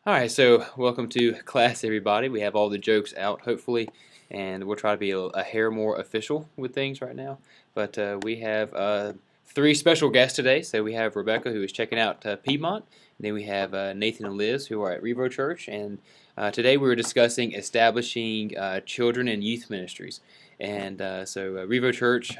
All right, so welcome to class, everybody. We have all the jokes out, hopefully, and we'll try to be a hair more official with things right now. But we have three special guests today. So we have Rebecca, who is checking out Piedmont. And then we have Nathan and Liz, who are at Revo Church. And today we were discussing establishing children and youth ministries. And so Revo Church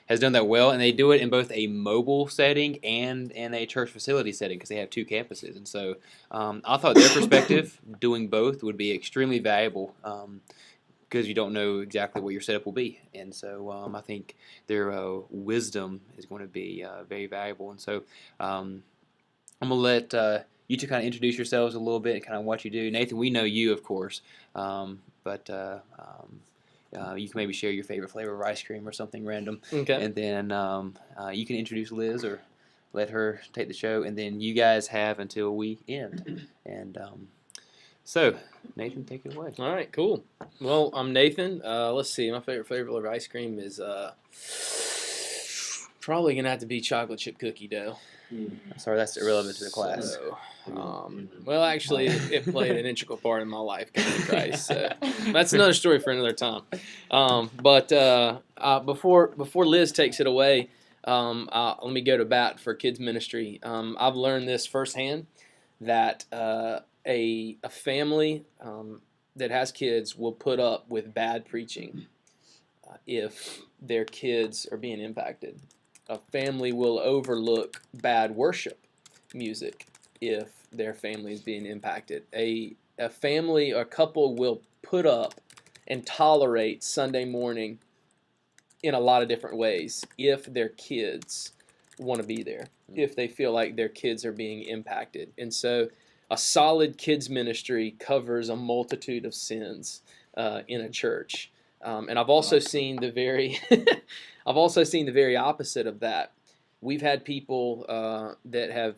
has done that well, and they do it in both a mobile setting and in a church facility setting because they have two campuses. And so I thought their perspective, doing both, would be extremely valuable because you don't know exactly what your setup will be. And so I think their wisdom is going to be very valuable. And so I'm going to let you two kind of introduce yourselves a little bit and kind of what you do. Nathan, we know you, of course, but you can maybe share your favorite flavor of ice cream or something random. Okay. And then you can introduce Liz or let her take the show. And then you guys have until we end. And so, Nathan, take it away. All right, cool. Well, I'm Nathan. Let's see. My favorite flavor of ice cream is probably going to have to be chocolate chip cookie dough. Sorry, that's irrelevant to the class. So, well, actually, it played an integral part in my life, coming to Christ. So that's another story for another time. Before Liz takes it away, let me go to bat for kids ministry. I've learned this firsthand that a family that has kids will put up with bad preaching if their kids are being impacted. A family will overlook bad worship music if their family is being impacted. A family or couple will put up and tolerate Sunday morning in a lot of different ways if their kids want to be there, if they feel like their kids are being impacted. And so a solid kids ministry covers a multitude of sins in a church. And I've also seen the very I've also seen the very opposite of that. We've had people that have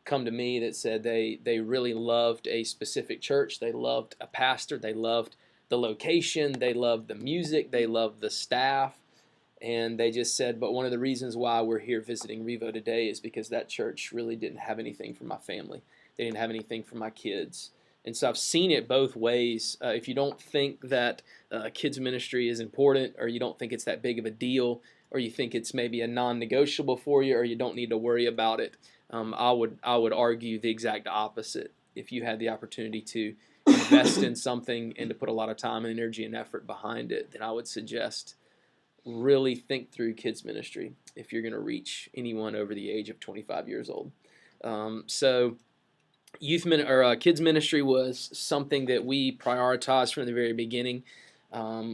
come to me that said they really loved a specific church. They loved a pastor. They loved the location. They loved the music. They loved the staff. And they just said, but one of the reasons why we're here visiting Revo today is because that church really didn't have anything for my family. They didn't have anything for my kids. And so I've seen it both ways. If you don't think that kids ministry is important, or you don't think it's that big of a deal, or you think it's maybe a non-negotiable for you, or you don't need to worry about it, I would argue the exact opposite. If you had the opportunity to invest in something and to put a lot of time and energy and effort behind it, then I would suggest really think through kids ministry if you're going to reach anyone over the age of 25 years old. Kids ministry was something that we prioritized from the very beginning.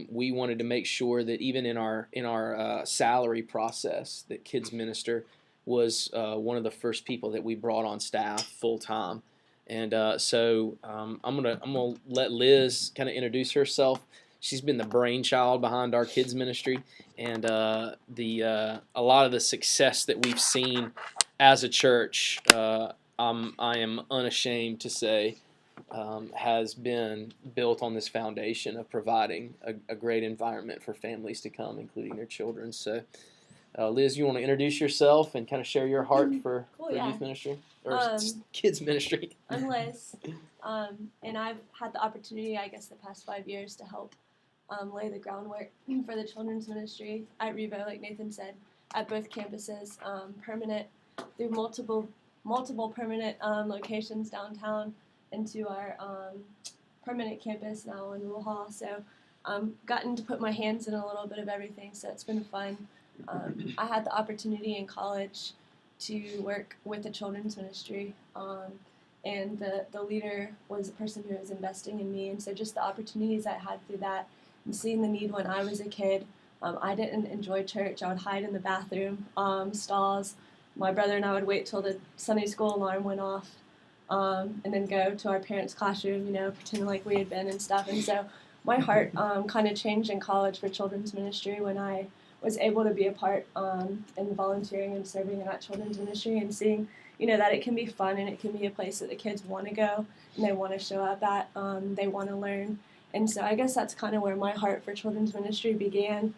We wanted to make sure that even in our salary process, that kids minister was one of the first people that we brought on staff full time. And I'm gonna let Liz kind of introduce herself. She's been the brainchild behind our kids ministry, and a lot of the success that we've seen as a church. I am unashamed to say has been built on this foundation of providing a great environment for families to come, including their children. So, Liz, you want to introduce yourself and kind of share your heart for youth ministry or kids ministry? I'm Liz, and I've had the opportunity, I guess, the past 5 years to help lay the groundwork for the children's ministry at Revo, like Nathan said, at both campuses, permanent through multiple permanent locations downtown into our permanent campus now in Rule Hall. So gotten to put my hands in a little bit of everything, so it's been fun. I had the opportunity in college to work with the children's ministry, and the leader was a person who was investing in me, and so just the opportunities I had through that and seeing the need when I was a kid. I didn't enjoy church. I would hide in the bathroom stalls. My brother and I would wait till the Sunday school alarm went off, and then go to our parents' classroom, pretending like we had been and stuff. And so my heart kind of changed in college for children's ministry when I was able to be a part in volunteering and serving in that children's ministry and seeing, that it can be fun and it can be a place that the kids want to go and they want to show up at, they want to learn. And so I guess that's kind of where my heart for children's ministry began,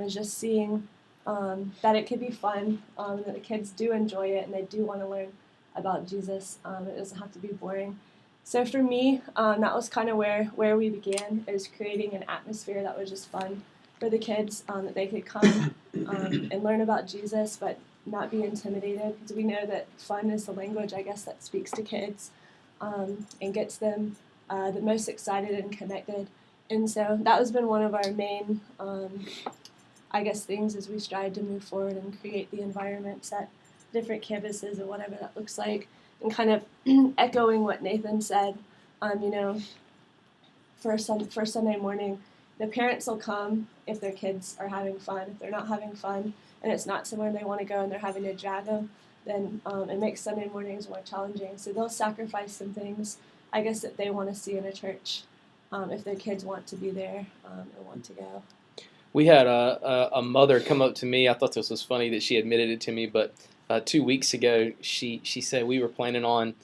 is just seeing that it could be fun, that the kids do enjoy it and they do want to learn about Jesus. It doesn't have to be boring. So for me, that was kind of where we began, is creating an atmosphere that was just fun for the kids, that they could come and learn about Jesus, but not be intimidated, because we know that fun is the language, I guess, that speaks to kids and gets them the most excited and connected. And so that has been one of our main, I guess, things as we strive to move forward and create the environments at different campuses or whatever that looks like. And kind of echoing what Nathan said, you know, for Sunday morning, the parents will come if their kids are having fun. If they're not having fun and it's not somewhere they want to go and they're having to drag them, then it makes Sunday mornings more challenging. So they'll sacrifice some things, I guess, that they want to see in a church if their kids want to be there or want to go. We had a mother come up to me. I thought this was funny that she admitted it to me, but 2 weeks ago, she said we were planning on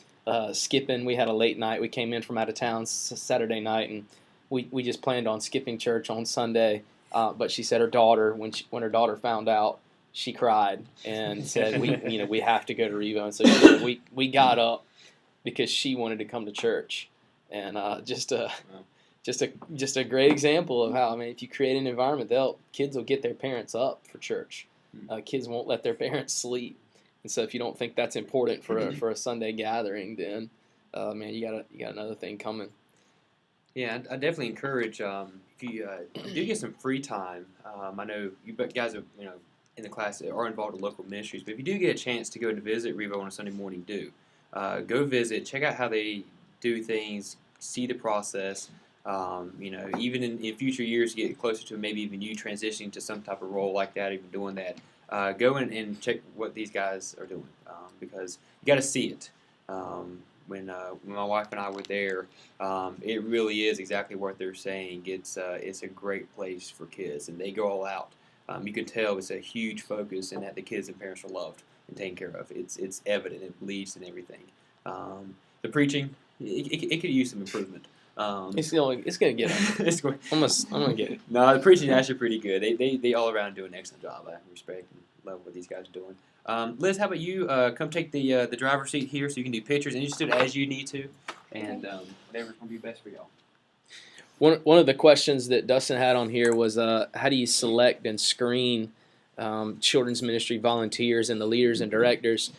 skipping. We had a late night. We came in from out of town Saturday night, and we just planned on skipping church on Sunday. But she said her daughter, when her daughter found out, she cried and said we have to go to Revo. And so she said, we got up because she wanted to come to church, and just a great example of how, I mean, if you create an environment, kids will get their parents up for church. Kids won't let their parents sleep. And so if you don't think that's important for a Sunday gathering, then man, you got another thing coming. Yeah, I definitely encourage if you do get some free time. I know you guys are in the class are involved in local ministries, but if you do get a chance to go to visit Revo on a Sunday morning, go visit, check out how they do things, see the process. Even in future years, get closer to maybe even you transitioning to some type of role like that, even doing that. Go in and check what these guys are doing because you got to see it. When my wife and I were there, it really is exactly what they're saying. It's a great place for kids, and they go all out. You can tell it's a huge focus, and that the kids and parents are loved and taken care of. It's evident. It leads in everything. The preaching, it could use some improvement. It's gonna get it. I'm gonna get it. No, the preaching is actually pretty good. They all around do an excellent job. I respect and love what these guys are doing. Liz, how about you come take the driver's seat here so you can do pictures, and you just do it as you need to, and whatever's going to be best for y'all. One of the questions that Dustin had on here was how do you select and screen children's ministry volunteers and the leaders and directors?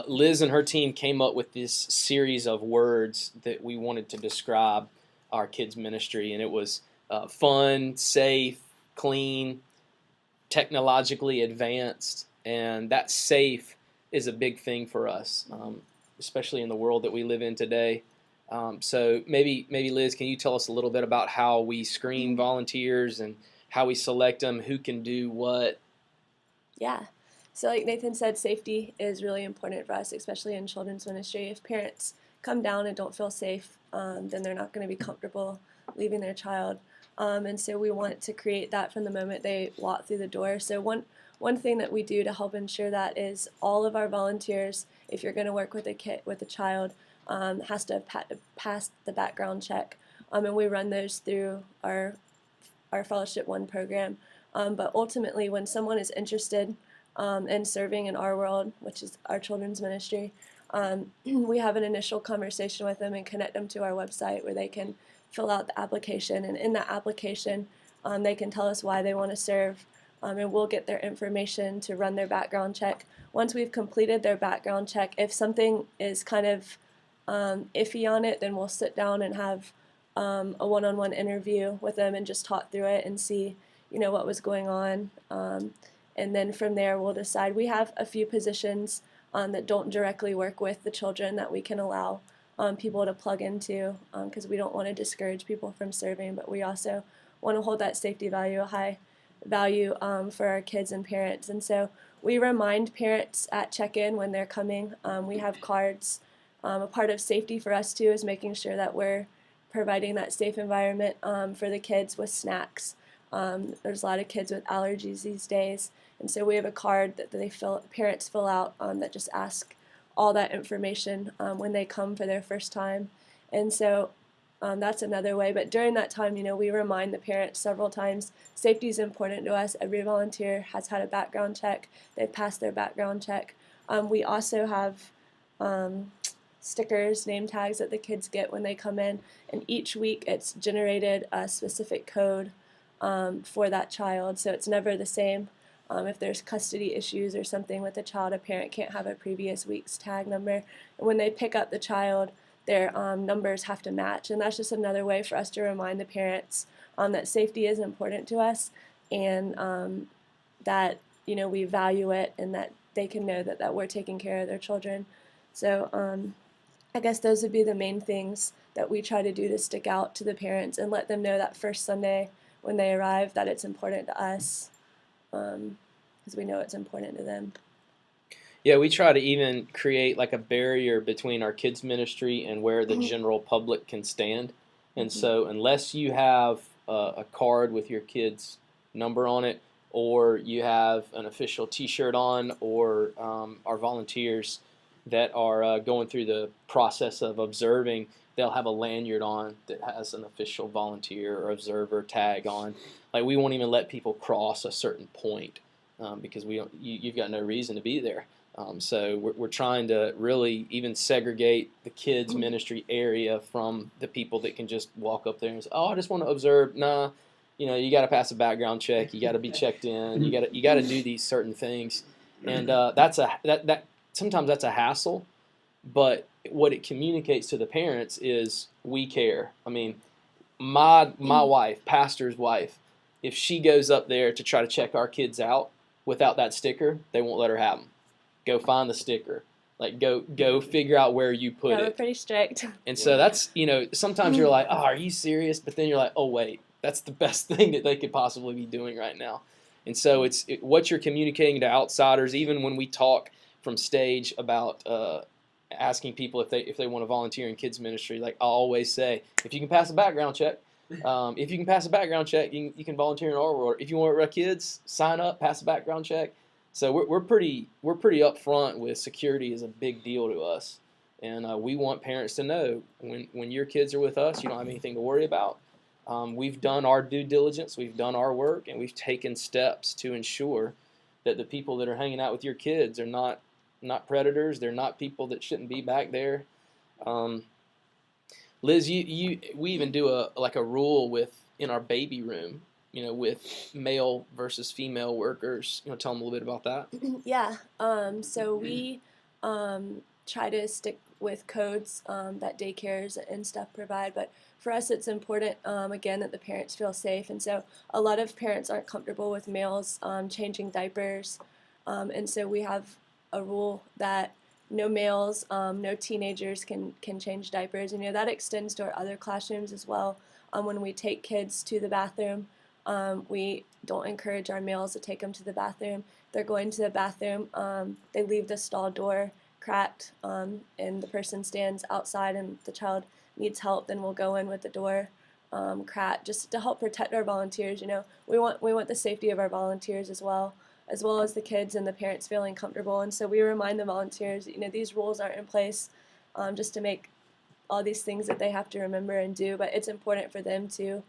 Liz and her team came up with this series of words that we wanted to describe our kids' ministry, and it was fun, safe, clean, technologically advanced, and that safe is a big thing for us, especially in the world that we live in today. So maybe Liz, can you tell us a little bit about how we screen volunteers and how we select them, who can do what? Yeah. So like Nathan said, safety is really important for us, especially in children's ministry. If parents come down and don't feel safe, then they're not going to be comfortable leaving their child. And so we want to create that from the moment they walk through the door. So one thing that we do to help ensure that is all of our volunteers, if you're going to work with a child, has to have passed the background check. And we run those through our Fellowship One program. But ultimately, when someone is interested in serving in our world, which is our children's ministry, we have an initial conversation with them and connect them to our website where they can fill out the application. And in that application, they can tell us why they want to serve, and we'll get their information to run their background check. Once we've completed their background check, if something is kind of iffy on it, then we'll sit down and have a one-on-one interview with them and just talk through it and see what was going on, and then from there we'll decide. We have a few positions that don't directly work with the children that we can allow people to plug into, because we don't want to discourage people from serving, but we also want to hold that safety value a high value for our kids and parents. And so we remind parents at check-in when they're coming. We have cards. A part of safety for us too is making sure that we're providing that safe environment for the kids with snacks. There's a lot of kids with allergies these days, and so we have a card that parents fill out that just ask all that information when they come for their first time. And so that's another way. But during that time, we remind the parents several times, safety is important to us. Every volunteer has had a background check. They've passed their background check. We also have stickers, name tags that the kids get when they come in, and each week it's generated a specific code for that child, so it's never the same. If there's custody issues or something with a child, a parent can't have a previous week's tag number. And when they pick up the child, their numbers have to match. And that's just another way for us to remind the parents that safety is important to us, and that we value it, and that they can know that we're taking care of their children. So I guess those would be the main things that we try to do to stick out to the parents and let them know that first Sunday when they arrive that it's important to us, because we know it's important to them. Yeah, we try to even create like a barrier between our kids ministry and where the general public can stand. And so unless you have a card with your kid's number on it, or you have an official t-shirt on, or our volunteers that are going through the process of observing, they'll have a lanyard on that has an official volunteer or observer tag on. Like, we won't even let people cross a certain point because you've got no reason to be there. So we're trying to really even segregate the kids ministry area from the people that can just walk up there and say, "Oh, I just want to observe." Nah, you got to pass a background check. You got to be checked in. You got to do these certain things, and that sometimes that's a hassle. But what it communicates to the parents is we care. I mean, my wife, pastor's wife, if she goes up there to try to check our kids out without that sticker, they won't let her have them. Go find the sticker. Like, go figure out where you put Yeah, it. we're pretty strict. And so that's, sometimes you're like, "Oh, are you serious?" But then you're like, "Oh, wait, that's the best thing that they could possibly be doing right now." And so it's what you're communicating to outsiders, even when we talk from stage about asking people if they want to volunteer in kids ministry. Like, I always say, if you can pass a background check, you can volunteer in our world. If you want to work with kids, sign up, pass a background check. So we're pretty upfront with security is a big deal to us, and we want parents to know when your kids are with us, you don't have anything to worry about. We've done our due diligence, we've done our work, and we've taken steps to ensure that the people that are hanging out with your kids are not predators. They're not people that shouldn't be back there. Liz, we even do a rule in our baby room, with male versus female workers. Tell them a little bit about that. Yeah. So we try to stick with codes that daycares and stuff provide, but for us it's important, again, that the parents feel safe. And so a lot of parents aren't comfortable with males changing diapers, and so we have a rule that no males, no teenagers can change diapers. And that extends to our other classrooms as well. When we take kids to the bathroom, we don't encourage our males to take them to the bathroom. They're going to the bathroom, they leave the stall door cracked, and the person stands outside and the child needs help, then we'll go in with the door cracked, just to help protect our volunteers. We want the safety of our volunteers as well as the kids and the parents feeling comfortable. And so we remind the volunteers, these rules aren't in place just to make all these things that they have to remember and do, but it's important for them too,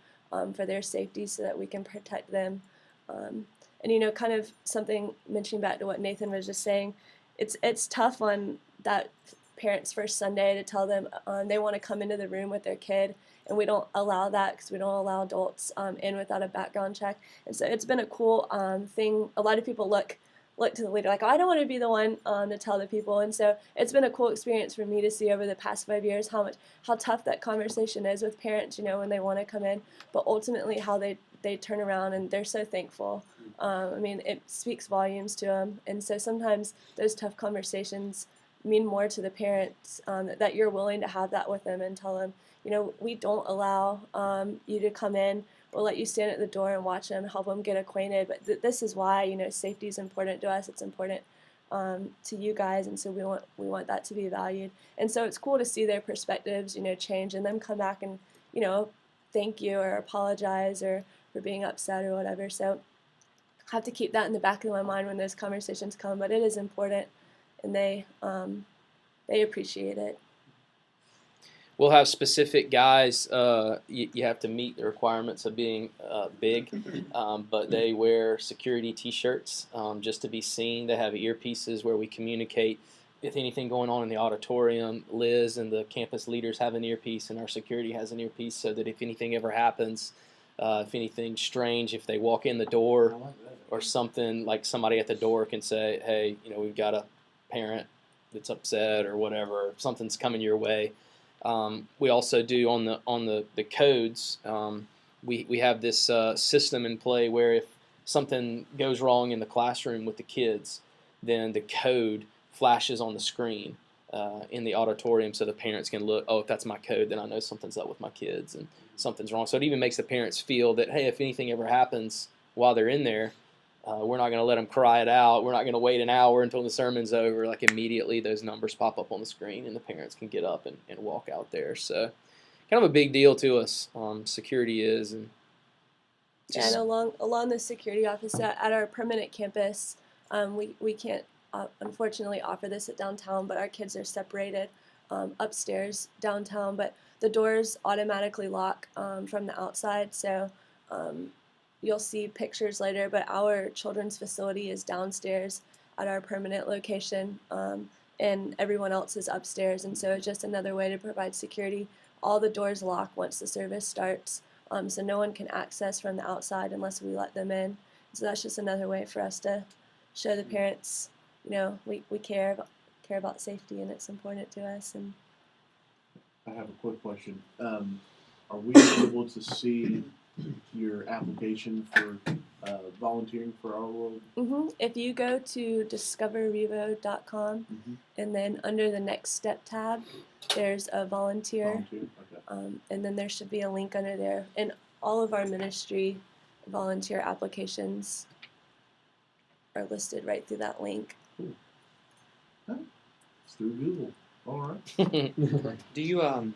for their safety, so that we can protect them. And kind of something, mentioning back to what Nathan was just saying, it's tough on that parents' first Sunday to tell them they want to come into the room with their kid, and we don't allow that because we don't allow adults in without a background check. And so it's been a cool thing. A lot of people look to the leader like, "Oh, I don't want to be the one to tell the people." And so it's been a cool experience for me to see over the past 5 years how tough that conversation is with parents, when they want to come in, but ultimately how they turn around and they're so thankful. It speaks volumes to them. And so sometimes those tough conversations mean more to the parents, that you're willing to have that with them and tell them, we don't allow you to come in. We'll let you stand at the door and watch them, help them get acquainted. But this is why, safety is important to us. It's important to you guys, and so we want that to be valued. And so it's cool to see their perspectives, change, and them come back and, thank you or apologize or for being upset or whatever. So I have to keep that in the back of my mind when those conversations come. But it is important, and they appreciate it. We'll have specific guys. You have to meet the requirements of being big, but they wear security T-shirts just to be seen. They have earpieces where we communicate if anything going on in the auditorium, Liz and the campus leaders have an earpiece, and our security has an earpiece, so that if anything ever happens, if anything strange, if they walk in the door or something, like somebody at the door can say, "Hey, we've got a parent that's upset or whatever. Something's coming your way." We also do on the codes. We have this system in play where if something goes wrong in the classroom with the kids, then the code flashes on the screen in the auditorium, so the parents can look. Oh, if that's my code, then I know something's up with my kids and something's wrong. So it even makes the parents feel that, hey, if anything ever happens while they're in there, we're not going to let them cry it out. We're not going to wait an hour until the sermon's over. Like immediately, those numbers pop up on the screen, and the parents can get up and walk out there. So, kind of a big deal to us. Security is, and Yeah, and along the security office at our permanent campus, we can't unfortunately offer this at downtown, but our kids are separated upstairs downtown, but the doors automatically lock from the outside, so you'll see pictures later, but our children's facility is downstairs at our permanent location, and everyone else is upstairs, and so it's just another way to provide security. All the doors lock once the service starts, so no one can access from the outside unless we let them in. So that's just another way for us to show the parents, we care about safety, and it's important to us. And I have a quick question. Are we able to see your application for volunteering for Our World? If you go to discoverrevo.com and then under the Next Step tab, there's a volunteer. Okay. And then there should be a link under there. And all of our ministry volunteer applications are listed right through that link. It's through Google. All right. Do you have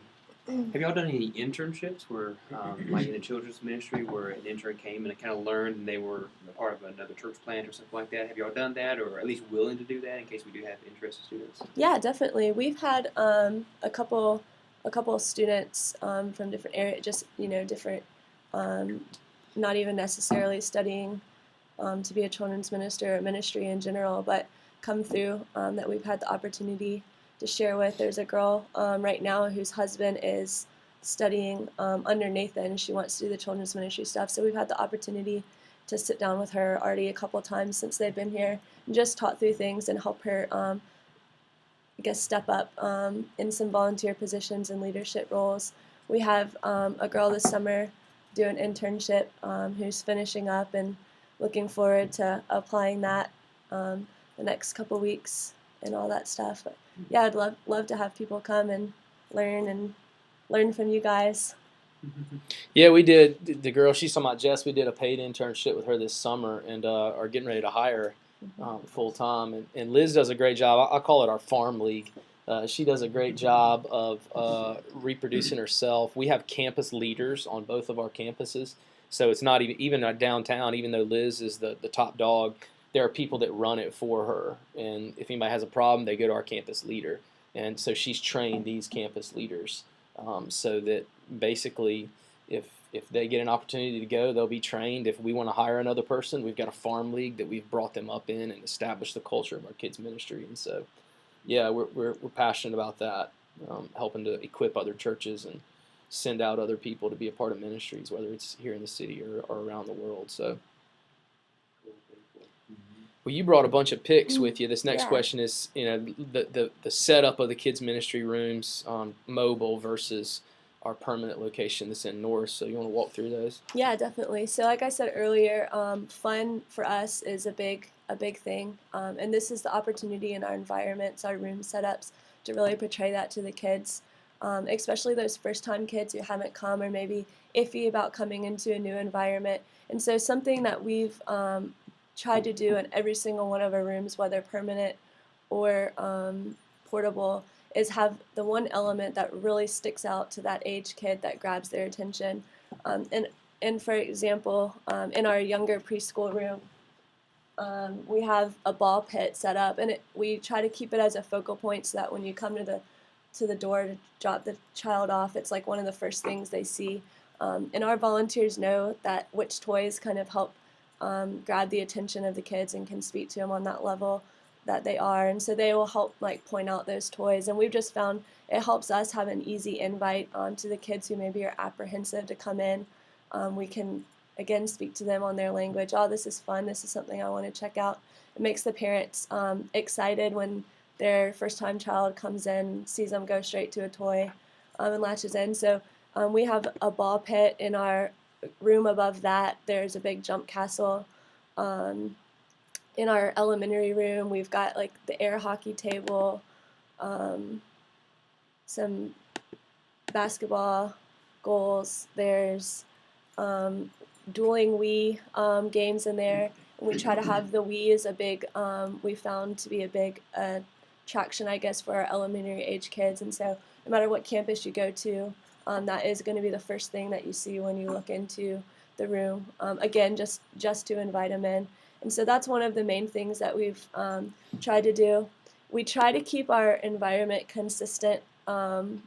y'all done any internships where, like in the children's ministry, where an intern came and kind of learned and they were part of another church plant or something like that? Have y'all done that, or at least willing to do that in case we do have interested students? Yeah, definitely. We've had a couple of students from different areas, just different, not even necessarily studying to be a children's minister or ministry in general, but come through that we've had the opportunity to share with. There's a girl right now whose husband is studying under Nathan. She wants to do the children's ministry stuff, so we've had the opportunity to sit down with her already a couple times since they've been here and just talk through things and help her step up in some volunteer positions and leadership roles. We have a girl this summer do an internship who's finishing up and looking forward to applying that the next couple weeks and all that stuff. But yeah, I'd love to have people come and learn from you guys. Yeah, we did. The girl she's talking about, Jess, we did a paid internship with her this summer and are getting ready to hire her full time. And Liz does a great job. I call it our farm league. She does a great job of reproducing herself. We have campus leaders on both of our campuses. So it's not even downtown, even though Liz is the top dog, there are people that run it for her. And if anybody has a problem, they go to our campus leader. And so she's trained these campus leaders so that basically if they get an opportunity to go, they'll be trained. If we want to hire another person, we've got a farm league that we've brought them up in and established the culture of our kids' ministry. And so, yeah, we're passionate about that, helping to equip other churches and send out other people to be a part of ministries, whether it's here in the city or around the world. So, well, you brought a bunch of pics with you. This next question is, the setup of the kids' ministry rooms, mobile versus our permanent location that's in North. So you want to walk through those? Yeah, definitely. So like I said earlier, fun for us is a big thing, and this is the opportunity in our environments, our room setups, to really portray that to the kids, especially those first-time kids who haven't come or maybe iffy about coming into a new environment. And so something that we've tried to do in every single one of our rooms, whether permanent or portable, is have the one element that really sticks out to that age kid that grabs their attention. And for example, in our younger preschool room, we have a ball pit set up, and we try to keep it as a focal point so that when you come to the door to drop the child off, it's like one of the first things they see. And our volunteers know that which toys kind of help grab the attention of the kids and can speak to them on that level. that they are, and so they will help like point out those toys. And we've just found it helps us have an easy invite to the kids who maybe are apprehensive to come in. We can again speak to them on their language. Oh, this is fun. This is something I want to check out. It makes the parents excited when their first-time child comes in, sees them go straight to a toy, and latches in. So we have a ball pit in our room above that. There's a big jump castle. In our elementary room, we've got like the air hockey table, some basketball goals. There's dueling Wii games in there. And we try to have the Wii as a big, we found to be a big attraction, I guess, for our elementary age kids. And so no matter what campus you go to, that is going to be the first thing that you see when you look into the room. Again, just to invite them in. And so that's one of the main things that we've tried to do. We try to keep our environment consistent among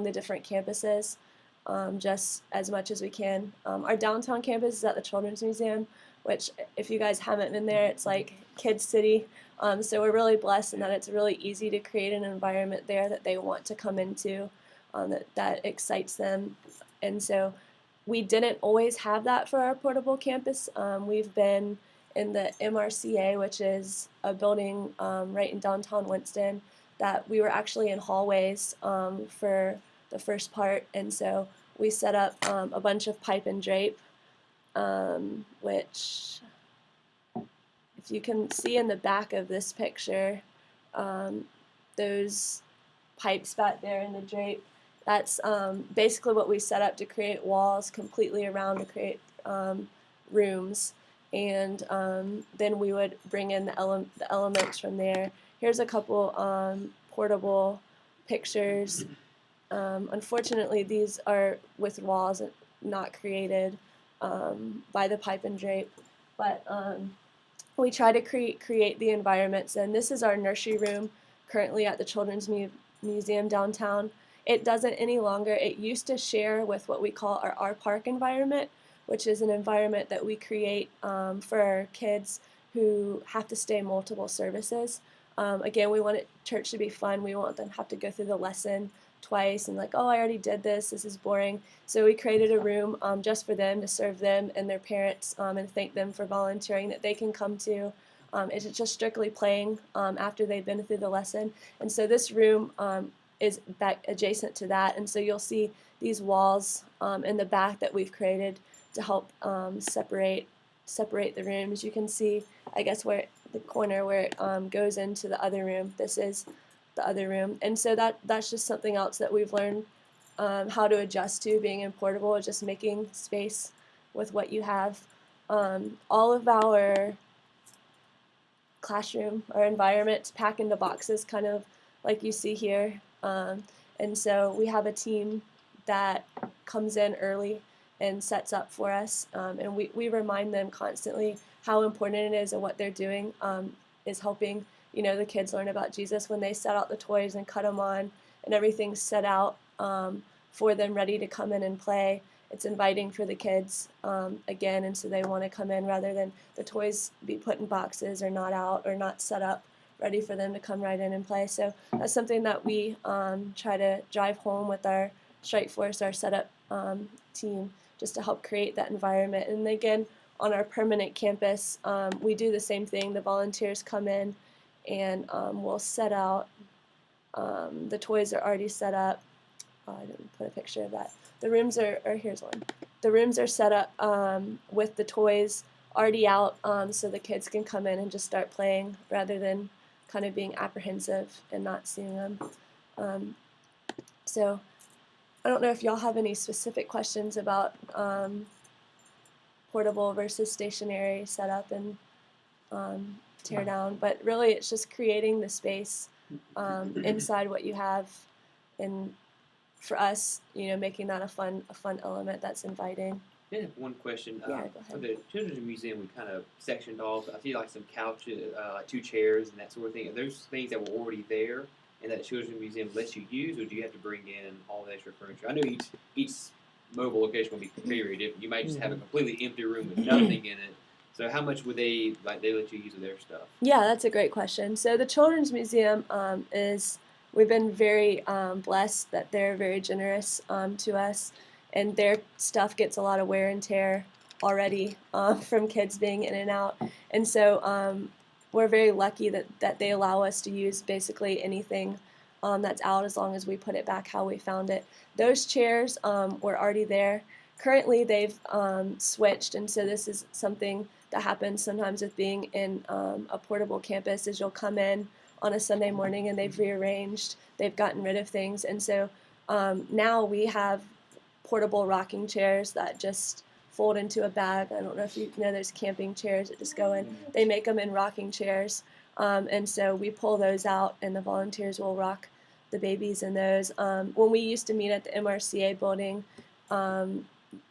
the different campuses, just as much as we can. Our downtown campus is at the Children's Museum, which if you guys haven't been there, it's like Kids City. So we're really blessed in that it's really easy to create an environment there that they want to come into, that excites them. And so we didn't always have that for our portable campus. We've been in the MRCA, which is a building right in downtown Winston, that we were actually in hallways for the first part. And so we set up a bunch of pipe and drape, which, if you can see in the back of this picture, those pipes back there in the drape, that's basically what we set up to create walls completely around to create rooms. And then we would bring in the elements from there. Here's a couple portable pictures. Unfortunately, these are with walls not created by the pipe and drape. But we try to create the environments. And this is our nursery room currently at the Children's Museum downtown. It doesn't any longer. It used to share with what we call our park environment, which is an environment that we create for our kids who have to stay multiple services. Again, we want church to be fun. We want them to have to go through the lesson twice and like, oh, I already did this. This is boring. So we created a room just for them to serve them and their parents and thank them for volunteering that they can come to. It's just strictly playing after they've been through the lesson. And so this room is back adjacent to that, and so you'll see these walls in the back that we've created to help separate the rooms. You can see, I guess, where the corner where it goes into the other room. This is the other room, and so that's just something else that we've learned how to adjust to being in portable, is just making space with what you have. All of our classroom or environments pack into boxes, kind of like you see here. And so we have a team that comes in early and sets up for us, and we remind them constantly how important it is and what they're doing is helping the kids learn about Jesus. When they set out the toys and cut them on and everything's set out for them ready to come in and play, it's inviting for the kids again, and so they want to come in rather than the toys be put in boxes or not out or not set up ready for them to come right in and play. So that's something that we try to drive home with our Strike Force, our setup team, just to help create that environment. And again, on our permanent campus, we do the same thing. The volunteers come in and we'll set out. The toys are already set up. I didn't put a picture of that. The rooms are, or here's one. The rooms are set up with the toys already out, so the kids can come in and just start playing rather than kind of being apprehensive and not seeing them. So I don't know if y'all have any specific questions about portable versus stationary setup and tear down, but really it's just creating the space inside what you have, and for us, making that a fun element that's inviting. I have one question. Yeah, go ahead. For the Children's Museum, we kind of sectioned off. I see like some couches, like 2 chairs and that sort of thing. Are those things that were already there and that Children's Museum lets you use, or do you have to bring in all the extra furniture? I know each mobile location will be very different. You might just have a completely empty room with nothing in it, So how much would they they let you use of their stuff? Yeah, that's a great question. So the Children's Museum we've been very blessed that they're very generous to us, and their stuff gets a lot of wear and tear already from kids being in and out. And so we're very lucky that they allow us to use basically anything that's out as long as we put it back how we found it. Those chairs were already there. Currently, they've switched, and so this is something that happens sometimes with being in a portable campus is you'll come in on a Sunday morning and they've rearranged, they've gotten rid of things, and so now we have portable rocking chairs that just fold into a bag. I don't know if you know those camping chairs that just go in. They make them in rocking chairs, and so we pull those out and the volunteers will rock the babies in those. When we used to meet at the MRCA building,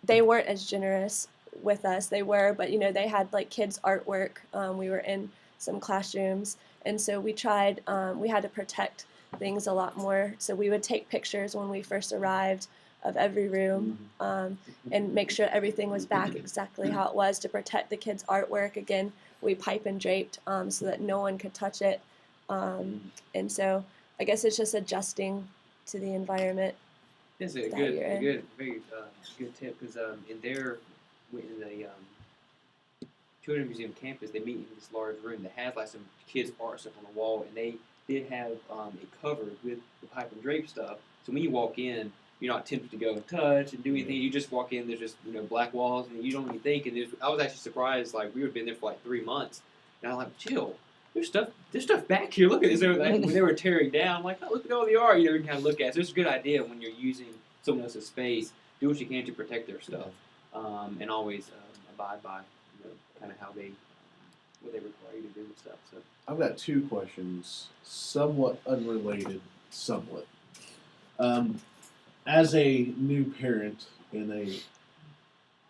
they weren't as generous with us. They were, but they had like kids artwork. We were in some classrooms, and so we tried. We had to protect things a lot more. So we would take pictures when we first arrived of every room and make sure everything was back exactly how it was to protect the kids' artwork. Again, we pipe and draped so that no one could touch it. And so I guess it's just adjusting to the environment. It's that you're in. very good tip because in the Children's Museum campus, they meet in this large room that has like some kids' art stuff on the wall, and they did have it covered with the pipe and drape stuff. So when you walk in, you're not tempted to go and touch and do anything. You just walk in. There's just black walls, and you don't even think. And I was actually surprised. Like we had been there for like 3 months, and I was like, chill. There's stuff back here. Look at this. Like, when they were tearing down, I'm like, oh, look at all the art. You can kind of look at. So it's a good idea when you're using someone else's space. Do what you can to protect their stuff, and always abide by kind of how they what they require you to do and stuff. So I've got 2 questions, somewhat unrelated, somewhat. As a new parent and a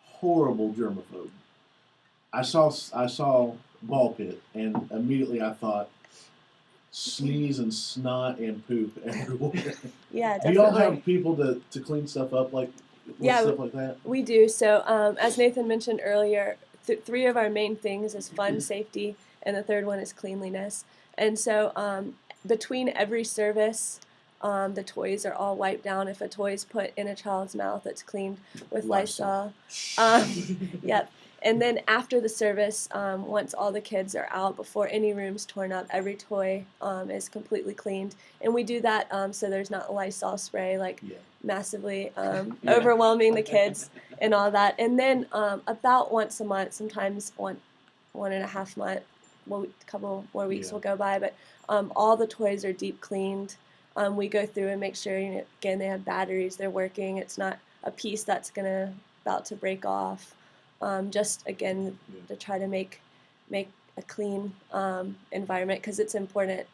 horrible germaphobe, I saw ball pit, and immediately I thought sneeze and snot and poop everywhere. Yeah, Do definitely. y'all have people to clean stuff up with stuff like that? We do. So as Nathan mentioned earlier, 3 of our main things is fun, safety, and the third one is cleanliness. And so between every service, the toys are all wiped down. If a toy is put in a child's mouth, it's cleaned with Lysol. Yep. And then after the service, once all the kids are out, before any room's torn up, every toy is completely cleaned. And we do that so there's not Lysol spray massively overwhelming the kids and all that. And then about once a month, sometimes one and a half month, a couple more weeks will go by, but all the toys are deep cleaned. We go through and make sure, again, they have batteries, they're working. It's not a piece that's about to break off. Just again to try to make a clean environment because it's important.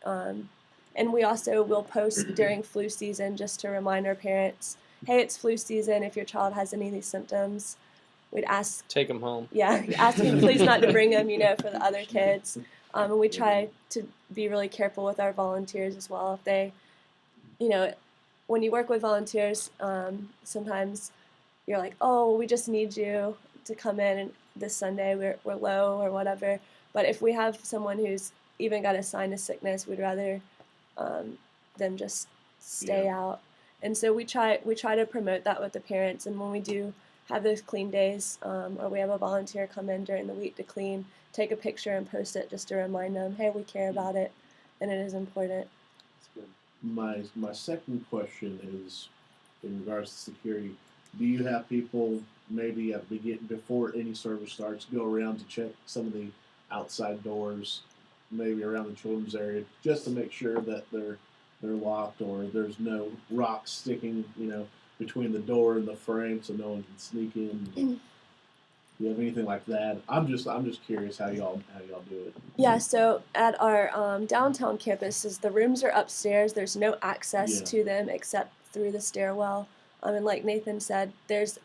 And we also will post during flu season just to remind our parents, hey, it's flu season. If your child has any of these symptoms, we'd take them home. Yeah, ask them please not to bring them, for the other kids. And we try to be really careful with our volunteers as well. If they, when you work with volunteers, sometimes you're like, oh, we just need you to come in and this Sunday we're low or whatever. But if we have someone who's even got a sign of sickness, we'd rather them just stay out. And so we try to promote that with the parents. And when we do have those clean days, or we have a volunteer come in during the week to clean, take a picture and post it just to remind them, hey, we care about it, and it is important. My second question is in regards to security. Do you have people maybe before any service starts go around to check some of the outside doors, maybe around the children's area, just to make sure that they're locked or there's no rocks sticking, between the door and the frame so no one can sneak in? Do you have anything like that? I'm just curious how y'all do it. Yeah, so at our downtown campuses, the rooms are upstairs. There's no access to them except through the stairwell. And like Nathan said, there's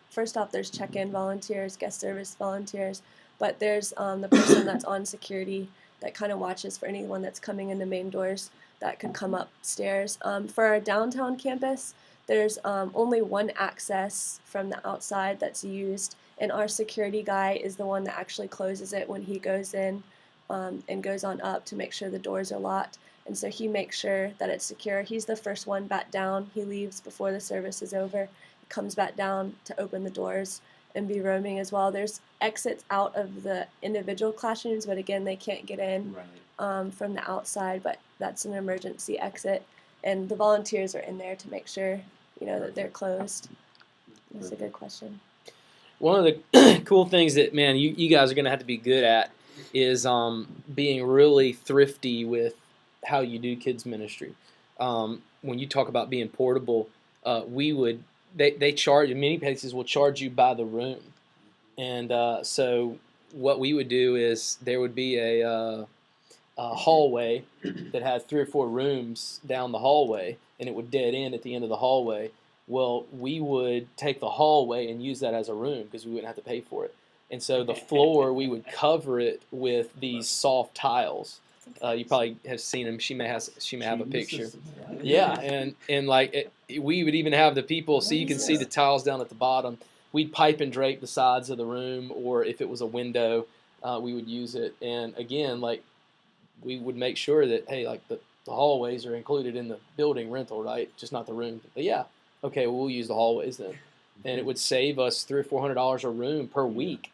check-in volunteers, guest service volunteers, but there's the person that's on security that kind of watches for anyone that's coming in the main doors that could come upstairs. For our downtown campus, there's only one access from the outside that's used, and our security guy is the one that actually closes it when he goes in and goes on up to make sure the doors are locked. And so he makes sure that it's secure. He's the first one back down. He leaves before the service is over, comes back down to open the doors and be roaming as well. There's exits out of the individual classrooms, but again, they can't get in from the outside, but that's an emergency exit. And the volunteers are in there to make sure, that they're closed. That's a good question. One of the cool things that, man, you guys are going to have to be good at is being really thrifty with how you do kids ministry. When you talk about being portable, they charge, in many places will charge you by the room. And so what we would do is there would be a hallway that had 3 or 4 rooms down the hallway, and it would dead end at the end of the hallway. Well, we would take the hallway and use that as a room because we wouldn't have to pay for it. And so the floor, we would cover it with these soft tiles. You probably have seen them. She may have a picture. Yeah, and like we would even have the people, so you can see the tiles down at the bottom. We'd pipe and drape the sides of the room, or if it was a window, we would use it. And again, like we would make sure that, hey, like the hallways are included in the building rental, right? Just not the room. But yeah, okay, well, we'll use the hallways then. And it would save us $300 or $400 a room per week.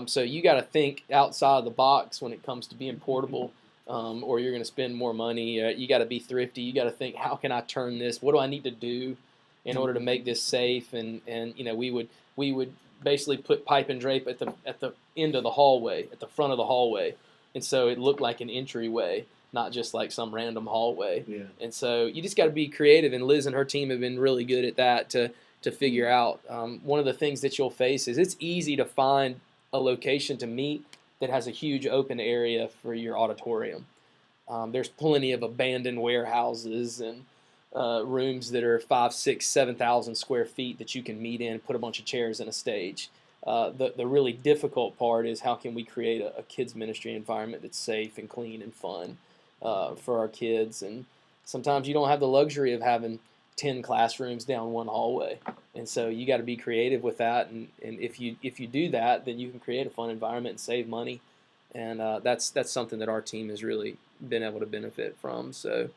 So you got to think outside of the box when it comes to being portable, or you're going to spend more money. You got to be thrifty. You got to think, how can I turn this? What do I need to do in order to make this safe? And we would basically put pipe and drape at the end of the hallway, at the front of the hallway, and so it looked like an entryway, not just like some random hallway. Yeah. And so you just got to be creative, and Liz and her team have been really good at that to figure out. One of the things that you'll face is it's easy to find a location to meet that has a huge open area for your auditorium. There's plenty of abandoned warehouses and rooms that are 5,000, 6,000, 7,000 square feet that you can meet in, put a bunch of chairs and a stage. The really difficult part is how can we create a kids ministry environment that's safe and clean and fun for our kids. And sometimes you don't have the luxury of having 10 classrooms down one hallway, and so you got to be creative with that. And if you do that, then you can create a fun environment and save money. And that's something that our team has really been able to benefit from. So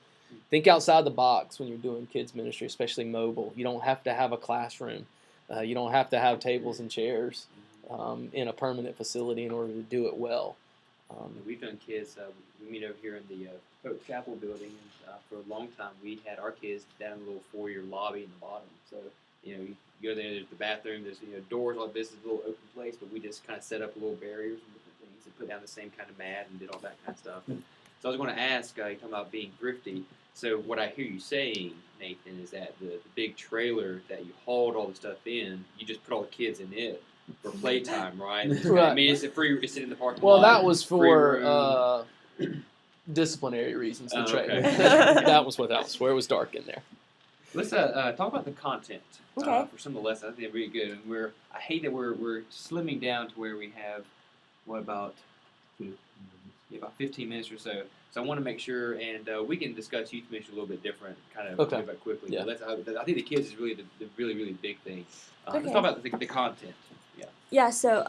think outside the box when you're doing kids ministry, especially mobile. You don't have to have a classroom. You don't have to have tables and chairs in a permanent facility in order to do it well. We've done kids. We meet over here in the Hope Chapel building, and for a long time we had our kids down in a little foyer lobby in the bottom. So you go there. There's the bathroom. There's doors. All this is a little open place, but we just kind of set up little barriers and different things and put down the same kind of mat and did all that kind of stuff. So I was going to ask, you're talking about being thrifty. So what I hear you saying, Nathan, is that the big trailer that you hauled all the stuff in, you just put all the kids in it for playtime, right? Right. I mean, it's in the parking Well, lot. that was for disciplinary reasons. The trailer. Okay. That was what that was for. It was dark in there. Let's talk about the content Okay. for some of the lessons. I think they're really good. And I hate that we're slimming down to where we have about 15 minutes or so. So I want to make sure, and we can discuss youth ministry a little bit different, kind of Okay. move back quickly. Yeah. But I think the kids is really the really, really big thing. Okay. Let's talk about the content. Yeah, so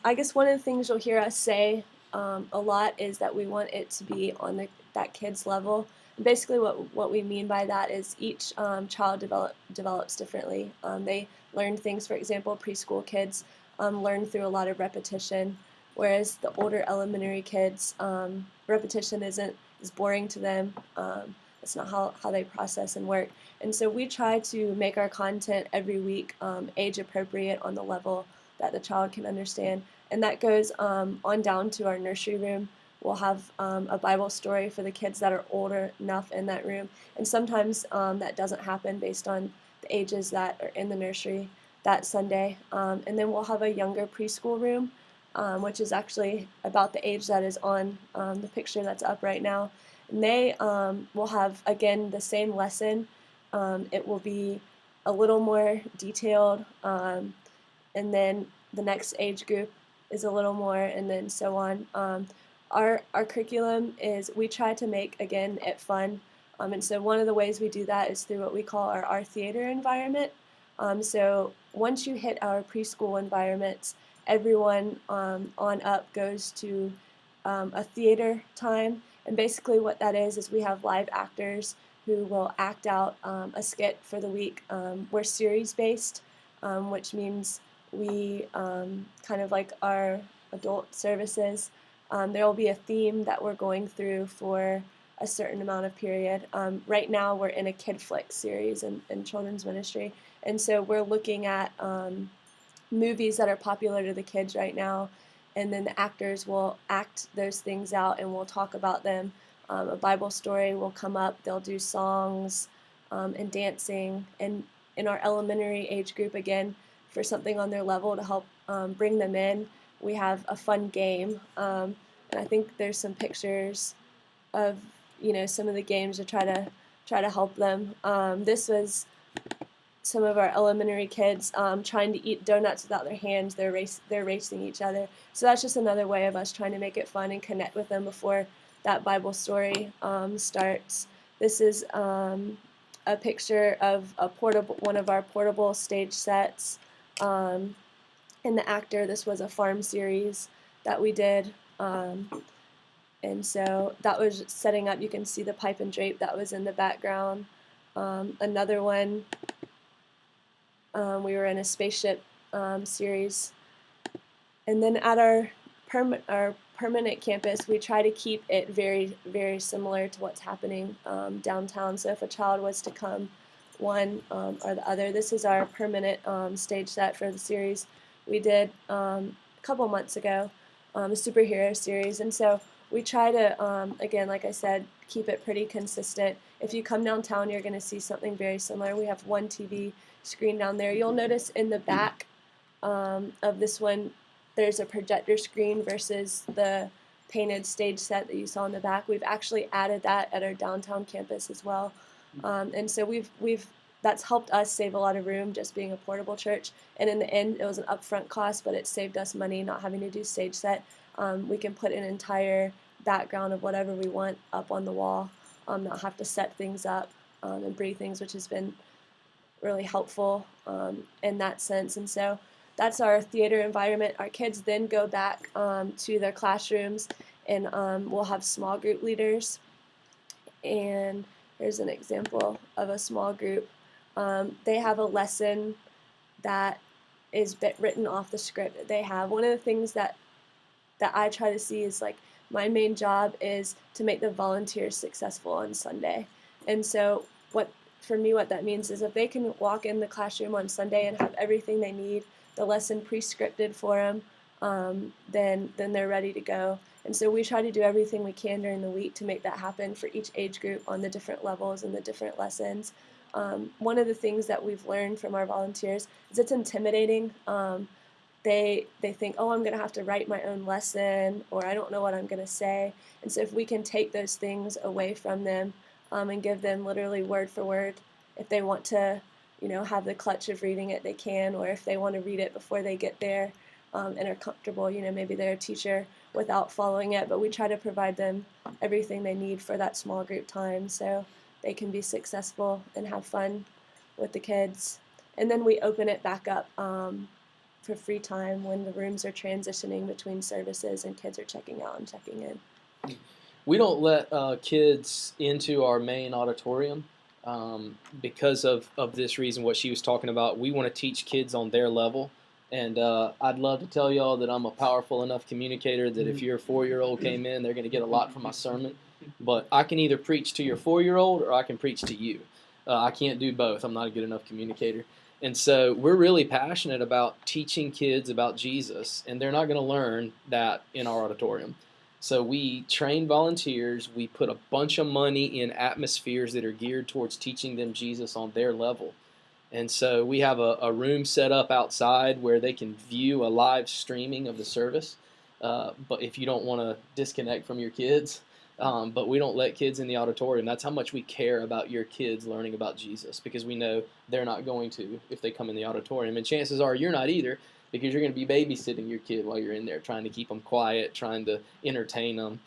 I guess one of the things you'll hear us say a lot is that we want it to be on that kid's level. Basically, what we mean by that is each child develops differently. They learn things, for example, preschool kids learn through a lot of repetition, whereas the older elementary kids, repetition is boring to them. It's not how they process and work. And so we try to make our content every week age appropriate on the level that the child can understand. And that goes on down to our nursery room. We'll have a Bible story for the kids that are older enough in that room. And sometimes that doesn't happen based on the ages that are in the nursery that Sunday. And then we'll have a younger preschool room, which is actually about the age that is on the picture that's up right now. And they will have, again, the same lesson. It will be a little more detailed. And then the next age group is a little more, and then so on. Our curriculum is, we try to make, again, it fun. And so one of the ways we do that is through what we call our theater environment. So once you hit our preschool environments, everyone on up goes to a theater time. And basically what that is we have live actors who will act out a skit for the week. We're series based, which means we kind of like our adult services. There will be a theme that we're going through for a certain amount of period. Right now we're in a kid flick series in children's ministry, and so we're looking at movies that are popular to the kids right now, and then the actors will act those things out and we'll talk about them. A Bible story will come up, they'll do songs and dancing, and in our elementary age group, again, for something on their level to help bring them in, we have a fun game, and I think there's some pictures of some of the games to try to help them. This was some of our elementary kids trying to eat donuts without their hands. They're racing each other. So that's just another way of us trying to make it fun and connect with them before that Bible story starts. This is a picture of one of our portable stage sets. And the actor, this was a farm series that we did. And so that was setting up, you can see the pipe and drape that was in the background. Another one, we were in a spaceship series. And then at our permanent campus, we try to keep it very, very similar to what's happening downtown. So if a child was to come one or the other, this is our permanent stage set for the series we did a couple months ago, a superhero series. And so we try to, again, like I said, keep it pretty consistent. If you come downtown, you're going to see something very similar. We have one TV screen down there. You'll notice in the back of this one, there's a projector screen versus the painted stage set that you saw in the back. We've actually added that at our downtown campus as well. And so that's helped us save a lot of room just being a portable church. And in the end, it was an upfront cost, but it saved us money not having to do stage set. We can put an entire background of whatever we want up on the wall, not have to set things up and breathe things, which has been really helpful in that sense. And so that's our theater environment. Our kids then go back to their classrooms, and we'll have small group leaders. And here's an example of a small group. They have a lesson that is written off the script that they have. One of the things that I try to see is, like, my main job is to make the volunteers successful on Sunday. And so for me, what that means is if they can walk in the classroom on Sunday and have everything they need, the lesson pre-scripted for them, then they're ready to go. And so we try to do everything we can during the week to make that happen for each age group on the different levels and the different lessons. One of the things that we've learned from our volunteers is it's intimidating. They think, oh, I'm going to have to write my own lesson, or I don't know what I'm going to say. And so if we can take those things away from them and give them literally word for word, if they want to, have the clutch of reading it, they can, or if they want to read it before they get there and are comfortable, maybe they're a teacher without following it, but we try to provide them everything they need for that small group time so they can be successful and have fun with the kids. And then we open it back up for free time when the rooms are transitioning between services and kids are checking out and checking in. We don't let kids into our main auditorium because of this reason, what she was talking about. We want to teach kids on their level. And I'd love to tell y'all that I'm a powerful enough communicator that if your 4-year-old came in, they're going to get a lot from my sermon. But I can either preach to your 4-year-old or I can preach to you. I can't do both. I'm not a good enough communicator. And so we're really passionate about teaching kids about Jesus, and they're not going to learn that in our auditorium. So we train volunteers. We put a bunch of money in atmospheres that are geared towards teaching them Jesus on their level. And so we have a room set up outside where they can view a live streaming of the service. But if you don't want to disconnect from your kids, but we don't let kids in the auditorium. That's how much we care about your kids learning about Jesus, because we know they're not going to if they come in the auditorium. And chances are you're not either, because you're going to be babysitting your kid while you're in there, trying to keep them quiet, trying to entertain them.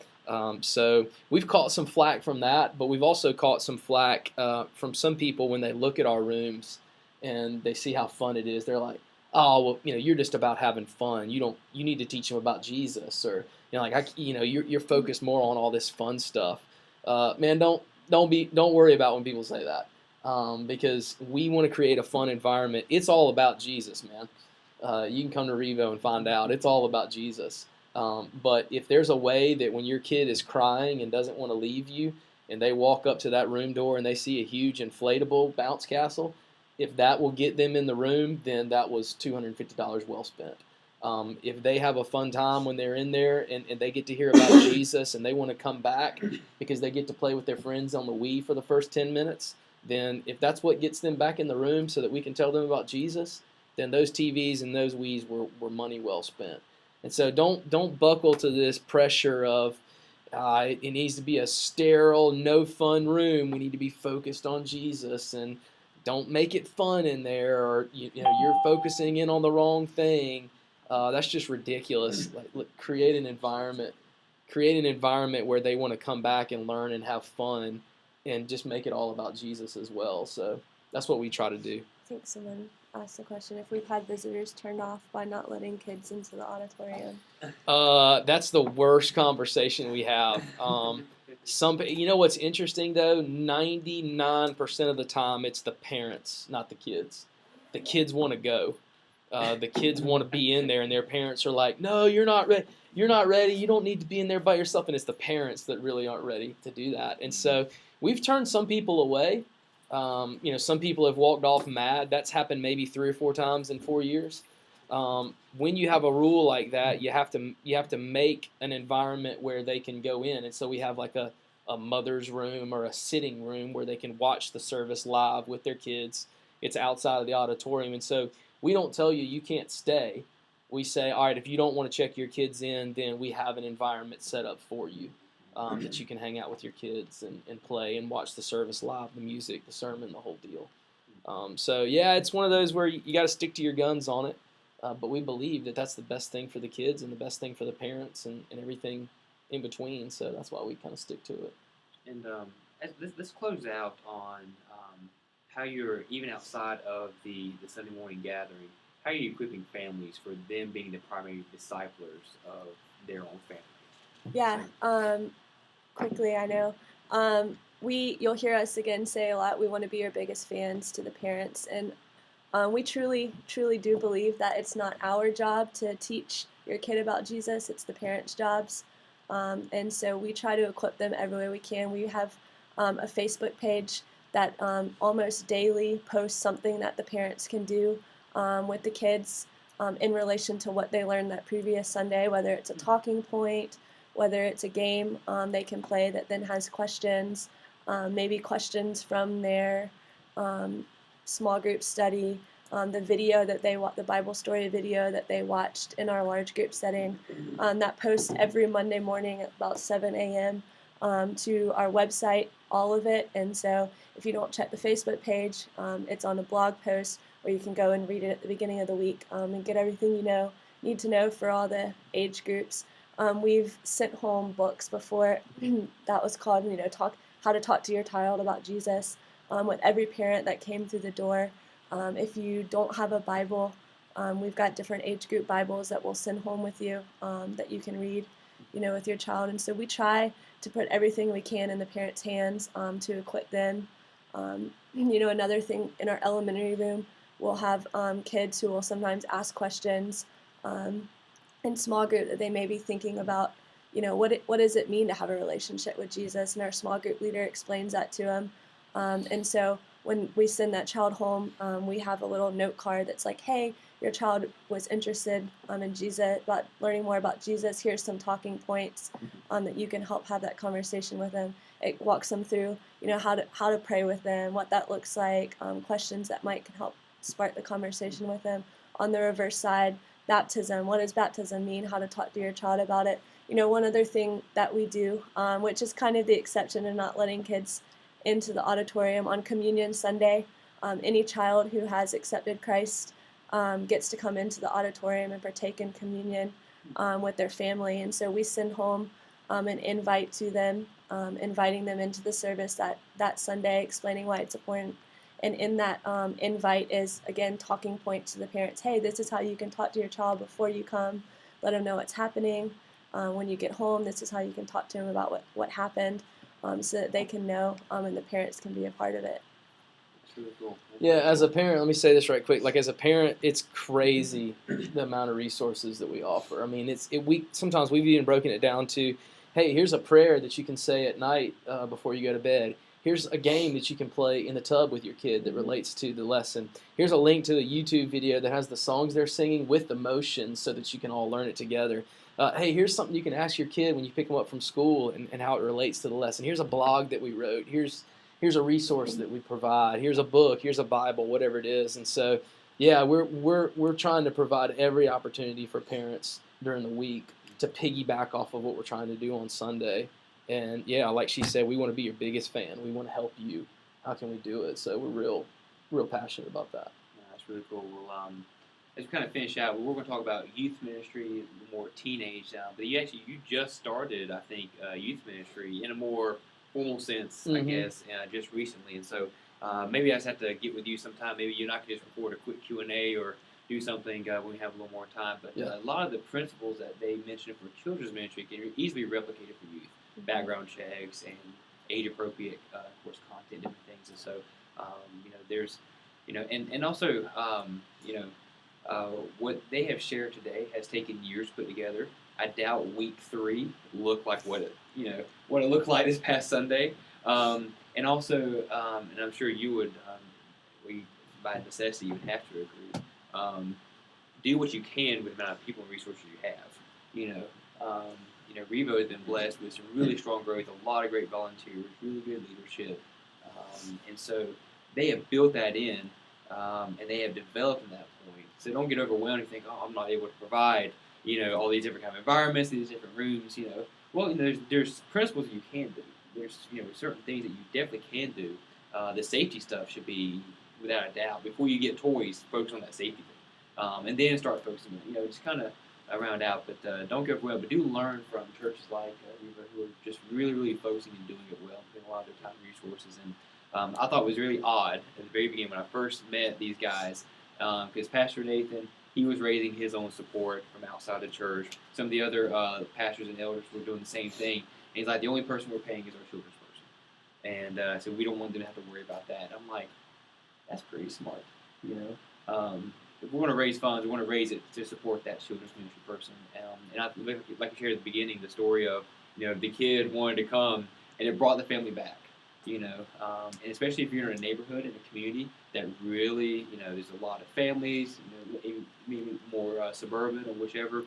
So we've caught some flack from that, but we've also caught some flack from some people when they look at our rooms and they see how fun it is, they're like, oh, well, you're just about having fun. You need to teach them about Jesus, or you're focused more on all this fun stuff. Man, don't worry about when people say that, because we want to create a fun environment. It's all about Jesus, man. You can come to Revo and find out. It's all about Jesus. But if there's a way that when your kid is crying and doesn't want to leave you, and they walk up to that room door and they see a huge inflatable bounce castle, if that will get them in the room, then that was $250 well spent. If they have a fun time when they're in there and they get to hear about Jesus and they want to come back because they get to play with their friends on the Wii for the first 10 minutes, then if that's what gets them back in the room so that we can tell them about Jesus, then those TVs and those Wiis were money well spent. And so don't buckle to this pressure of it needs to be a sterile, no fun room. We need to be focused on Jesus, and don't make it fun in there, or you're focusing in on the wrong thing. That's just ridiculous. Create an environment where they want to come back and learn and have fun, and just make it all about Jesus as well. So that's what we try to do. I think someone asked the question if we've had visitors turned off by not letting kids into the auditorium. That's the worst conversation we have. What's interesting though? 99% of the time, it's the parents, not the kids. The kids want to go. The kids want to be in there, and their parents are like, "No, you're not ready. You're not ready. You don't need to be in there by yourself." And it's the parents that really aren't ready to do that. And so we've turned some people away. Some people have walked off mad. That's happened maybe 3 or 4 times in 4 years. When you have a rule like that, you have to make an environment where they can go in. And so we have like a mother's room or a sitting room where they can watch the service live with their kids. It's outside of the auditorium. And so we don't tell you can't stay. We say, all right, if you don't want to check your kids in, then we have an environment set up for you that you can hang out with your kids and play and watch the service live, the music, the sermon, the whole deal. It's one of those where you got to stick to your guns on it. But we believe that that's the best thing for the kids and the best thing for the parents and everything in between. So that's why we kind of stick to it. And let's close out on how you're, even outside of the Sunday morning gathering, how are you equipping families for them being the primary disciplers of their own family? Yeah, quickly, I know. You'll hear us again say a lot, we want to be your biggest fans to the parents. And we truly, truly do believe that it's not our job to teach your kid about Jesus, it's the parents' jobs. And so we try to equip them every way we can. We have a Facebook page that almost daily posts something that the parents can do with the kids in relation to what they learned that previous Sunday, whether it's a talking point, whether it's a game they can play that then has questions, maybe questions from their small group study, the video that the Bible story video that they watched in our large group setting, that posts every Monday morning at about 7 a.m. To our website, all of it. And so if you don't check the Facebook page, it's on a blog post where you can go and read it at the beginning of the week and get everything you need to know for all the age groups. We've sent home books before that was called, How to Talk to Your Child About Jesus, with every parent that came through the door. If you don't have a Bible, we've got different age group Bibles that we'll send home with you that you can read, with your child. And so we try to put everything we can in the parents' hands to equip them. Another thing, in our elementary room, we'll have kids who will sometimes ask questions in small group that they may be thinking about, what does it mean to have a relationship with Jesus? And our small group leader explains that to them. And so when we send that child home, we have a little note card that's like, hey, your child was interested in Jesus, about learning more about Jesus. Here's some talking points that you can help have that conversation with them. It walks them through, how to pray with them, what that looks like, questions that can help spark the conversation with them. On the reverse side, baptism. What does baptism mean? How to talk to your child about it. One other thing that we do, which is kind of the exception in not letting kids into the auditorium on Communion Sunday, any child who has accepted Christ gets to come into the auditorium and partake in communion with their family. And so we send home an invite to them, inviting them into the service that Sunday, explaining why it's important. And in that invite is, again, talking points to the parents. Hey, this is how you can talk to your child before you come. Let them know what's happening. When you get home, this is how you can talk to them about what happened, so that they can know, and the parents can be a part of it. That's really cool. Yeah, as a parent, let me say this right quick. Like as a parent, it's crazy the amount of resources that we offer. I mean, we sometimes we've even broken it down to, hey, here's a prayer that you can say at night before you go to bed. Here's a game that you can play in the tub with your kid that relates to the lesson. Here's a link to a YouTube video that has the songs they're singing with the motions so that you can all learn it together. Hey, here's something you can ask your kid when you pick them up from school and how it relates to the lesson. Here's a blog that we wrote. Here's a resource that we provide. Here's a book. Here's a Bible, whatever it is. And so, yeah, we're trying to provide every opportunity for parents during the week to piggyback off of what we're trying to do on Sunday. And yeah, like she said, we want to be your biggest fan. We want to help you. How can we do it? So we're real passionate about that. Yeah, that's really cool. Well, as we kind of finish out, we're going to talk about youth ministry, more teenage now. But you just started, I think, youth ministry in a more formal sense, I Mhm. guess, just recently. And so maybe I just have to get with you sometime. Maybe you and I can just record a quick Q&A or do something when we have a little more time. But Yeah. a lot of the principles that they mentioned for children's ministry can easily be replicated for youth. Background checks and age-appropriate, of course, content, different things. And so, there's, and also, what they have shared today has taken years to put together. I doubt week 3 looked like what it looked like this past Sunday. And also, and I'm sure you would, by necessity, you would have to agree. Do what you can with the amount of people and resources you have. Revo has been blessed with some really strong growth, a lot of great volunteers, really good leadership, and so they have built that in, and they have developed from that point. So don't get overwhelmed and think, oh, I'm not able to provide, all these different kind of environments, these different rooms, Well, there's principles that you can do. There's, certain things that you definitely can do. The safety stuff should be, without a doubt, before you get toys, focus on that safety thing, and then start focusing on, just kind of around out, but don't get overwhelmed. But do learn from churches like Riva who are just really, really focusing and doing it well, putting a lot of their time and resources. And I thought it was really odd at the very beginning when I first met these guys, because Pastor Nathan, he was raising his own support from outside the church. Some of the other pastors and elders were doing the same thing. And he's like, the only person we're paying is our children's person. And so we don't want them to have to worry about that. I'm like, that's pretty smart, if we're going to raise funds, we want to raise it to support that children's ministry person. And I, like you shared at the beginning, the story of, the kid wanted to come, and it brought the family back, and especially if you're in a neighborhood, in a community that really, there's a lot of families, maybe more suburban or whichever, a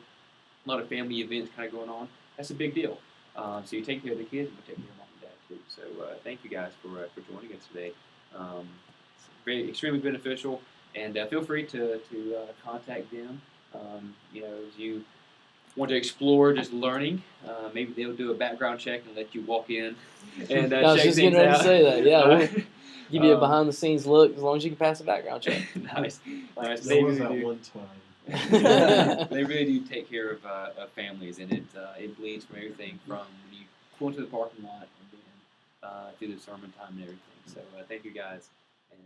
lot of family events kind of going on. That's a big deal. So you take care of the kids, and you take care of mom and dad too. So thank you guys for joining us today. It's extremely beneficial. And feel free to contact them. As you want to explore just learning, maybe they'll do a background check and let you walk in and I was check just things getting ready out. to say that. Yeah, we'll give you a Um, behind-the-scenes look as long as you can pass a background check. nice. There They was really that do. one time. They really do take care of families, and it bleeds from everything from when you pull into the parking lot and then through the sermon time and everything. So thank you guys. And